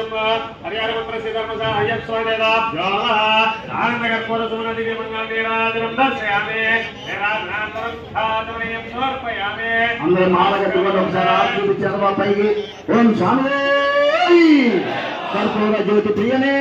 హరిహరపుత్ర శ్రీధర్మస అయ్యస్వామిదేవాభ్యో నమః ఆనందకర్పూర సుమనదివ్య మంగళనీరాజనం దర్శయామి నిరాజనానంతరం స్థానమయం సమర్పయామి. అందరూ మాలగట్టుకొని ఒకసారి ఆరు చూపించారు మా పైకి. ఓం స్వామి కర్పూర జ్యోతి ప్రియనే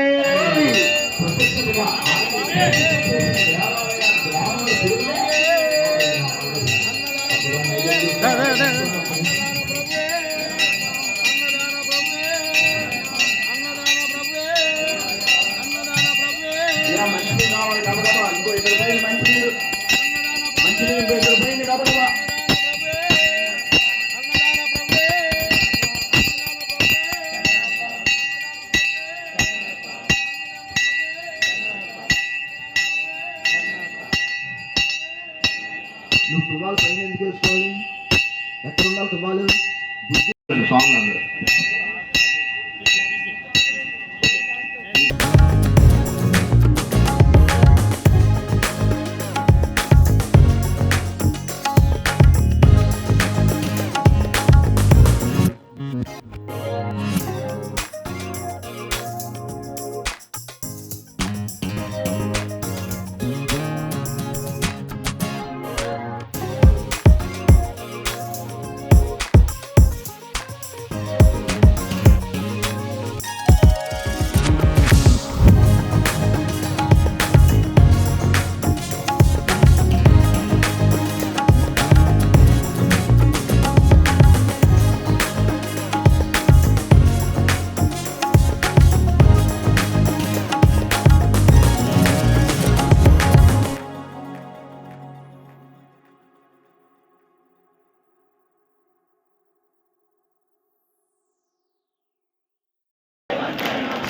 నువ్వు తువాలు పైన ఎందుకు వేసుకోవాలి? ఎక్కడ ఉండాలి తువాలు? బుద్ధి సాంగ్ అందరూ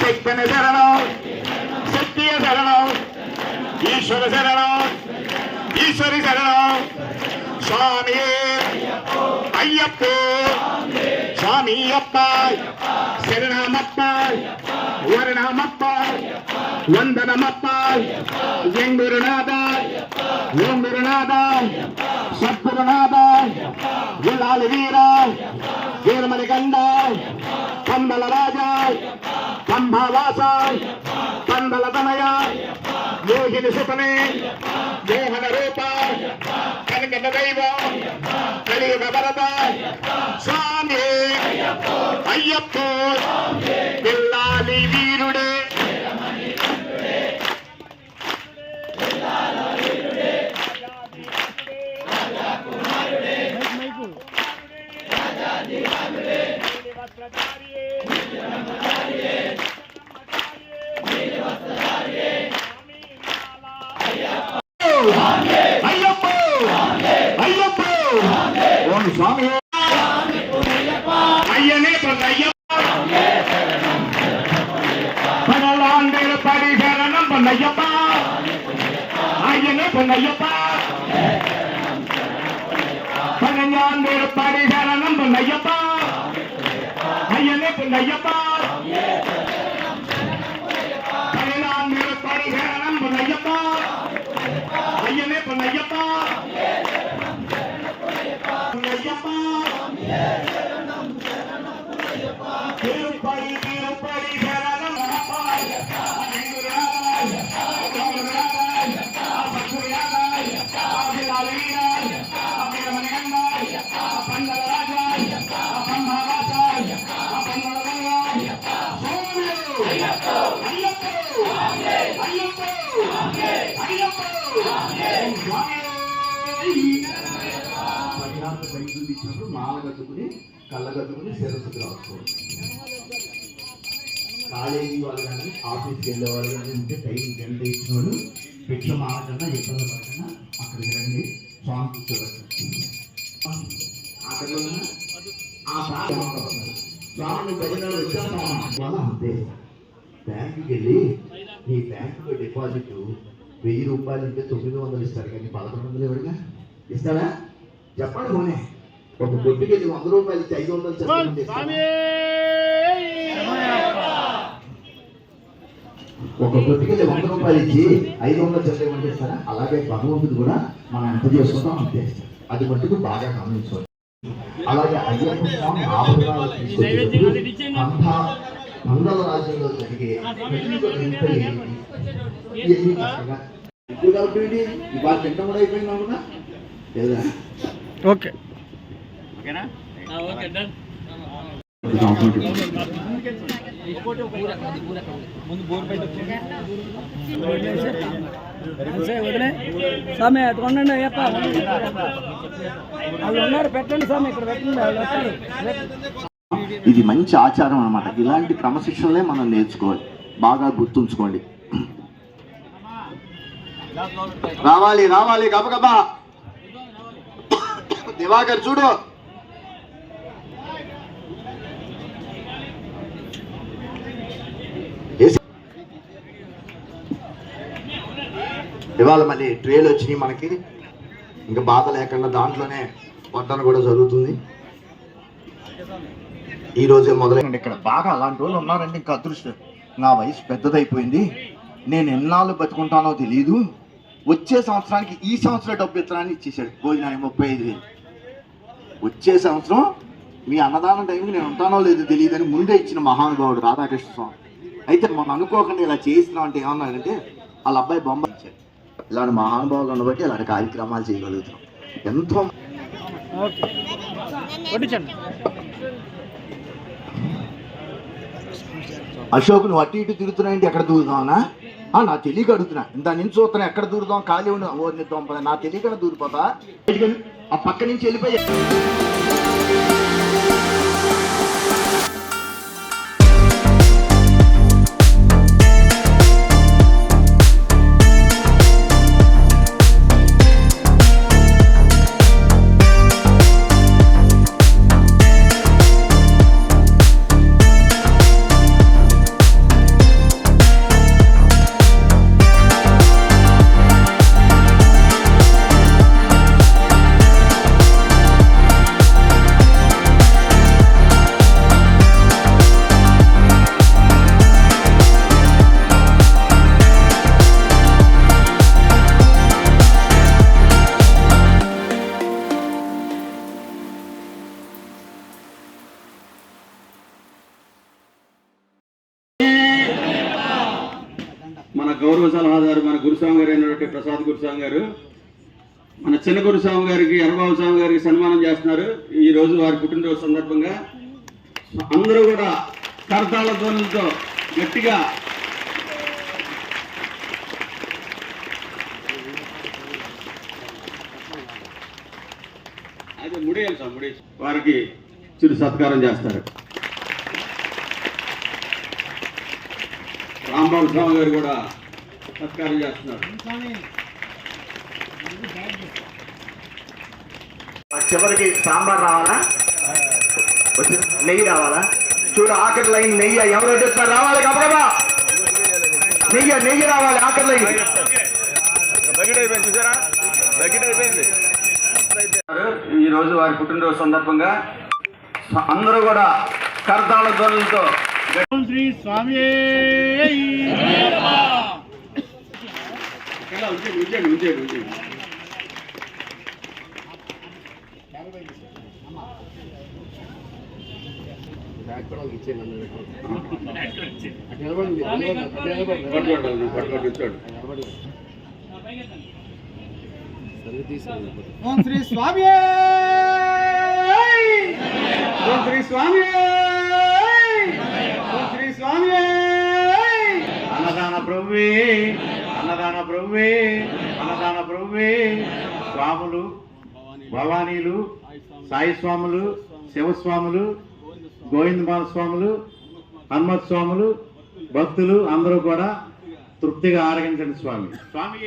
శక్తిని శరణం, శక్తియ శరణం, ఈశ్వర శరణం, ఈశ్వరి శరణం. స్వామి అయ్యప్ప, స్వామి అప్ప, శరణమప్ప, వరణమప్ప, వందనమప్ప. ఓం గురునాథ, ఓం గురునాథ, సద్గురునాథ, గులాలి వీర, వీరమణి గండ, పంబల రాజా, పంభావాస, పందల తనయ, మోహిని సుతనే, మోహన రూప, కనకన దైవ, కలియుగ వరద. స్వామి అయ్యప్ప, పిల్లాలి వీరుడే, అయ్యప్ప అయ్యప్ప. ఓం స్వామి అయ్యనే పొన్నయ్యప్ప, పనలాండేల పడి శరణం పొన్నయ్యప్ప, అయ్యనే పొన్నయ్యప్ప, పనలాండేల పడి శరణం పొన్నయ్యప్ప, అయ్యనే పొన్నయ్యప్ప, పనలాండేల పడి శరణం పొన్నయ్యప్ప, అయ్యనే పొన్నయ్యప్ప, పొన్నయ్యప్ప. తిరుపతి తిరుపతి శరణం చూపించినప్పుడు మాల కట్టుకుని కళ్ళ కట్టుకుని శిరస్సుకు రాసుకోవాలి. కాలేజీ వాళ్ళు కానీ ఆఫీస్కి వెళ్ళేవాళ్ళు కానీ ఉంటే టైం గంట ఇచ్చిన వాళ్ళు భిక్ష మాలకన్నా ఇబ్బంది పడకన్నా అక్కడికి రండి, స్వామి కూర్చోబెట్టండి. అక్కడ ఆ స్వామి ప్రజలు వచ్చేస్తాం అంతే. బ్యాంకుకి వెళ్ళి నీ బ్యాంకులో డిపాజిట్ 1000 రూపాయలు ఉంటే 900 ఇస్తారు, కానీ 1100 ఎవరిగా ఇస్తారా? చెప్పండి. పోనీ ఒక కొట్టుకి 100 రూపాయలు ఇచ్చి 500 ఒక కొట్టుకి 100 రూపాయలు ఇచ్చి 500 చెప్పేమంటే ఇస్తారా? అలాగే భగవంతుడు కూడా మనం ఎంత చేసుకుంటాం అంతే. అది మట్టుకు బాగా గమనించాలి. అలాగే అయ్యప్ప స్వామి ఆభరణాలు తీసుకొచ్చి మంగళ రాజ్యంలో జరిగే ప్రతి ఒక్క వింత ఇవన్నీ చక్కగా ఇప్పుడు కాబట్టి ఇవాళ తింటం కూడా అయిపోయింది అనుకున్నా లేదా ఓకే ఓకేనా స్వామి అటు ఉండండి అయ్యప్ప వాళ్ళు ఉన్నారు పెట్టండి స్వామి ఇక్కడ పెట్టండి వాళ్ళు వస్తారు. ఇది మంచి ఆచారం అన్నమాట. ఇలాంటి క్రమశిక్షణలే మనం నేర్చుకోవాలి. బాగా గుర్తుంచుకోండి. రావాలి రావాలి గబగబా. దివాకర్ చూడు. ఇవాళ మళ్ళీ ట్రేలు వచ్చినాయి మనకి. ఇంకా బాధ లేకుండా దాంట్లోనే వడ్డన కూడా జరుగుతుంది. ఈ రోజే మొదలైంది. ఇక్కడ బాగా అలాంటి వాళ్ళు ఉన్నారంటే ఇంకా అదృష్టం. నా వయసు పెద్దదైపోయింది, నేను ఎన్నాళ్ళు బతుకుంటానో తెలియదు. వచ్చే సంవత్సరానికి ఈ సంవత్సరం డబ్బు ఇత్తనాన్ని ఇచ్చేసాడు భోజనానికి 35,000. వచ్చే సంవత్సరం మీ అన్నదానం టైంకి నేను ఉంటానో లేదో తెలియదని ముందే ఇచ్చిన మహానుభావుడు రాధాకృష్ణ స్వామి. అయితే మనం అనుకోకుండా ఇలా చేస్తున్నాం అంటే ఏమన్నాడంటే వాళ్ళ అబ్బాయి బొమ్మ ఇచ్చాడు. ఇలాంటి మహానుభావులు ఉండబట్టి ఇలాంటి కార్యక్రమాలు చేయగలుగుతున్నాం. ఎంతో అశోక్ నువ్వు అటు ఇటు తిరుగుతున్నాయంటే ఎక్కడ దూరుదావునా? నా తెలియక అడుగుతున్నా. దాని నుంచి చూస్తున్నా ఎక్కడ దూరుదాం, ఖాళీ ఉండి ఓ నిద్దాం. నా తెలియక దూరిపోతా. ఆ పక్క నుంచి వెళ్ళిపోయా. మన గౌరవ సలహాదారు మన గురుస్వామి గారు అయినటువంటి ప్రసాద్ గురుస్వామి గారు మన చిన్న గురుస్వామి గారికి ఎర్రబాబు స్వామి గారికి సన్మానం చేస్తున్నారు. ఈ రోజు వారి పుట్టినరోజు సందర్భంగా అందరూ కూడా కరతాళ ధ్వనులతో గట్టిగా అదే ముడేయాలి సార్ ముడేసి వారికి చిరు సత్కారం చేస్తారు. రాంబాబు స్వామి గారు కూడా సత్కారం చేస్తున్నారు. చివరికి సాంబార్ రావాలా, నెయ్యి రావాలా? చూడు ఆఖరి లైన్ నెయ్యి. ఎవరు వడ్డిస్తారు? రావాలి గబగబా. నెయ్యి రావాలి ఆఖరి లైన్. ఈ రోజు వారి పుట్టినరోజు సందర్భంగా అందరూ కూడా కరతాళ ధ్వనులతో శ్రీ స్వామి ఓం శ్రీ స్వామి ఓం శ్రీ స్వామి ఓం శ్రీ స్వామి. అన్నదాన ప్రభువే అన్నదాన ప్రభువే అన్నదాన ప్రభువే. స్వాములు, భవానీలు, సాయి స్వాములు, శివస్వాములు, గోవిందమాల స్వాములు, హనుమత్ స్వాములు, భక్తులు అందరూ కూడా తృప్తిగా ఆరగించండి స్వామి. స్వామి